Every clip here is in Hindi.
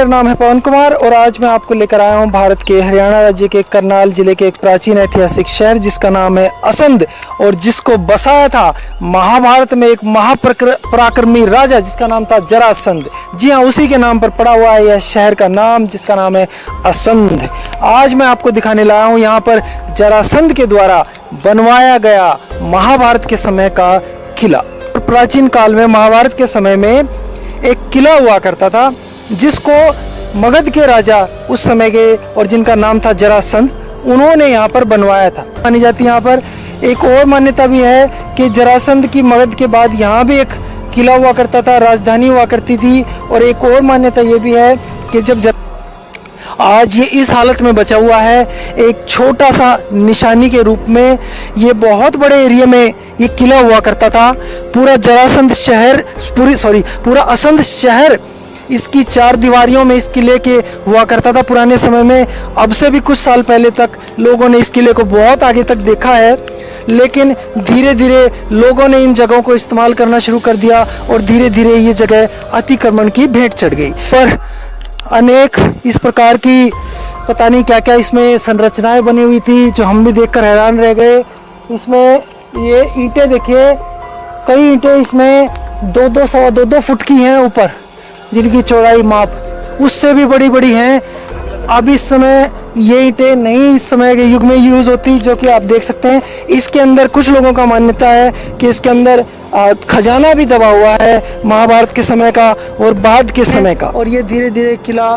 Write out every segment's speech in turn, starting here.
मेरा नाम है पवन कुमार और आज मैं आपको लेकर आया हूं भारत के हरियाणा राज्य के करनाल जिले के एक प्राचीन ऐतिहासिक शहर जिसका नाम है असंध और जिसको बसाया था महाभारत में एक महापराक्रमी राजा जिसका नाम था जरासंध। जी हाँ, उसी के नाम पर पड़ा हुआ है यह शहर का नाम जिसका नाम है असंध। आज मैं आपको दिखाने लाया हूँ यहाँ पर जरासंध के द्वारा बनवाया गया महाभारत के समय का किला। प्राचीन काल में महाभारत के समय में एक किला हुआ करता था जिसको मगध के राजा उस समय के और जिनका नाम था जरासंध, उन्होंने यहाँ पर बनवाया था। मानी जाती है यहाँ पर एक और मान्यता भी है कि जरासंध की मगध के बाद यहाँ भी एक किला हुआ करता था, राजधानी हुआ करती थी। और एक और मान्यता ये भी है कि जब आज ये इस हालत में बचा हुआ है, एक छोटा सा निशानी के रूप में, ये बहुत बड़े एरिया में ये किला हुआ करता था। पूरा जरासंध शहर पूरा असंध शहर इसकी चार दीवारियों में इस किले के हुआ करता था पुराने समय में। अब से भी कुछ साल पहले तक लोगों ने इस किले को बहुत आगे तक देखा है, लेकिन धीरे धीरे लोगों ने इन जगहों को इस्तेमाल करना शुरू कर दिया और धीरे धीरे ये जगह अतिक्रमण की भेंट चढ़ गई। पर अनेक इस प्रकार की पता नहीं क्या क्या इसमें संरचनाएं बनी हुई थी जो हम भी देखकर हैरान रह गए। इसमें ये ईंटें देखिए, कई ईंटें इसमें 2-2 फुट की हैं ऊपर, जिनकी चौड़ाई माप उससे भी बड़ी बड़ी हैं। अब इस समय ये ईंटें नहीं इस समय के युग में यूज़ होती, जो कि आप देख सकते हैं। इसके अंदर कुछ लोगों का मान्यता है कि इसके अंदर खजाना भी दबा हुआ है महाभारत के समय का और बाद के समय का। और ये धीरे धीरे किला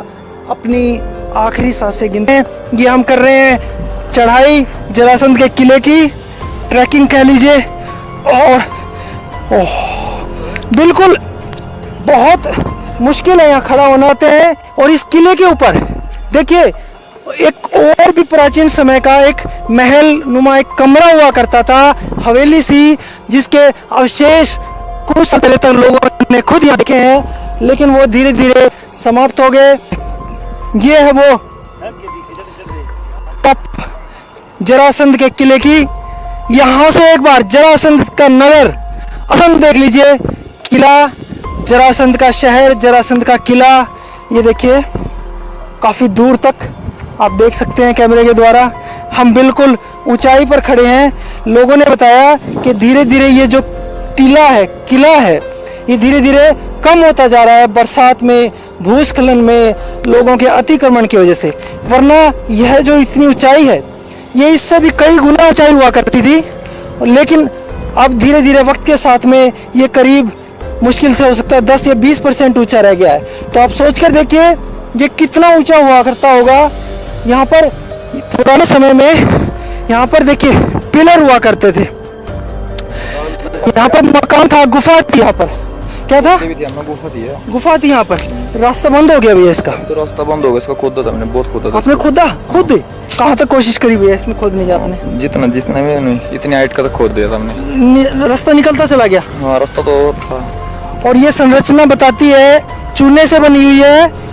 अपनी आखिरी सांसें गिनते हैं। ये हम कर रहे हैं चढ़ाई जरासंध के किले की, ट्रैकिंग कह लीजिए। और बिल्कुल बहुत मुश्किल है यहाँ खड़ा होना होते हैं। और इस किले के ऊपर देखिए एक और भी प्राचीन समय का एक महल नुमा एक कमरा हुआ करता था, हवेली सी, जिसके अवशेष कुछ साल पहले तक लोगों ने खुद यहाँ देखे हैं, लेकिन वो धीरे धीरे समाप्त हो गए। ये है वो टप जरासंध के किले की। यहाँ से एक बार जरासंध का नगर असंध देख लीजिए, किला जरासंध का शहर, जरासंध का किला। ये देखिए काफ़ी दूर तक आप देख सकते हैं कैमरे के द्वारा। हम बिल्कुल ऊंचाई पर खड़े हैं। लोगों ने बताया कि धीरे धीरे ये जो किला है ये धीरे धीरे कम होता जा रहा है बरसात में, भूस्खलन में, लोगों के अतिक्रमण की वजह से। वरना यह जो इतनी ऊंचाई है ये इससे भी कई गुना ऊंचाई हुआ करती थी, लेकिन अब धीरे धीरे वक्त के साथ में ये करीब मुश्किल से हो सकता है 10 या 20% ऊंचा रह गया है। तो आप सोच कर देखिए ये कितना ऊंचा हुआ करता होगा। यहाँ पर पुराने समय में यहाँ पर देखिए पिलर हुआ करते थे, यहाँ पर मकान था, गुफा थी, यहाँ पर क्या था, गुफा थी। यहाँ पर रास्ता बंद हो गया भैया इसका, तो रास्ता बंद हो गया इसका। खोदा था हमने, बहुत खोदा था। आपने खोदा खुद? कहाँ तक कोशिश करी भैया इसमें खोदने की आपने? जितना इतनी हाइट का तो खोद दिया था हमने। रास्ता निकलता चला गया? हाँ, रास्ता तो था। और ये संरचना बताती है चूने से बनी हुई है,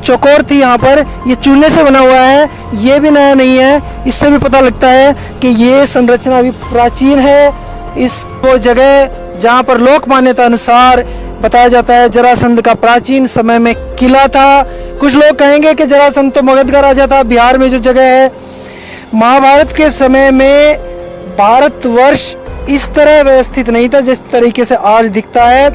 चौकोर थी यहाँ पर, ये चूने से बना हुआ है। ये भी नया नहीं है, इससे भी पता लगता है कि ये संरचना भी प्राचीन है। इस वो जगह जहाँ पर लोक मान्यता अनुसार बताया जाता है जरासंध का प्राचीन समय में किला था। कुछ लोग कहेंगे कि जरासंध तो मगध का राजा था। बिहार में जो जगह है, महाभारत के समय में भारतवर्ष इस तरह व्यवस्थित नहीं था जिस तरीके से आज दिखता है।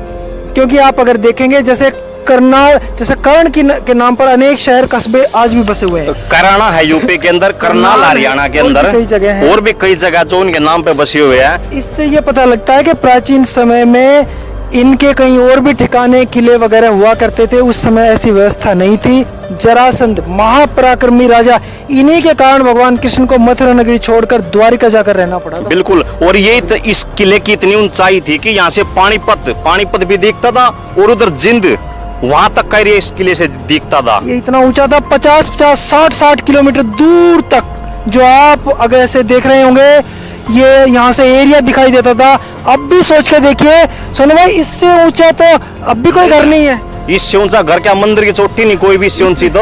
क्योंकि आप अगर देखेंगे जैसे करनाल, जैसे कर्ण के नाम पर अनेक शहर कस्बे आज भी बसे हुए हैं। कराना है यूपी के अंदर, करनाल हरियाणा के अंदर, कई जगह है, और भी कई जगह जो उनके नाम पे बसे हुए हैं। इससे ये पता लगता है कि प्राचीन समय में इनके कहीं और भी ठिकाने, किले वगैरह हुआ करते थे। उस समय ऐसी व्यवस्था नहीं थी। जरासंध महापराक्रमी राजा, इन्हीं के कारण भगवान कृष्ण को मथुरा नगरी छोड़कर द्वारिका जाकर रहना पड़ा था। बिल्कुल। और ये इस किले की इतनी ऊंचाई थी कि यहाँ से पानीपत भी दिखता था और उधर जिंद वहां तक का एरिया इस किले से दिखता था। ये इतना ऊंचा था, 50-50, 60-60 किलोमीटर दूर तक जो आप अगर ऐसे देख रहे होंगे, ये यहाँ से एरिया दिखाई देता था। अब भी सोच के देखिए सोनू भाई, इससे ऊंचा तो अब भी कोई घर नहीं है। इससे ऊंचा घर क्या, मंदिर की चोटी नहीं कोई भी इससे ऊंची तो।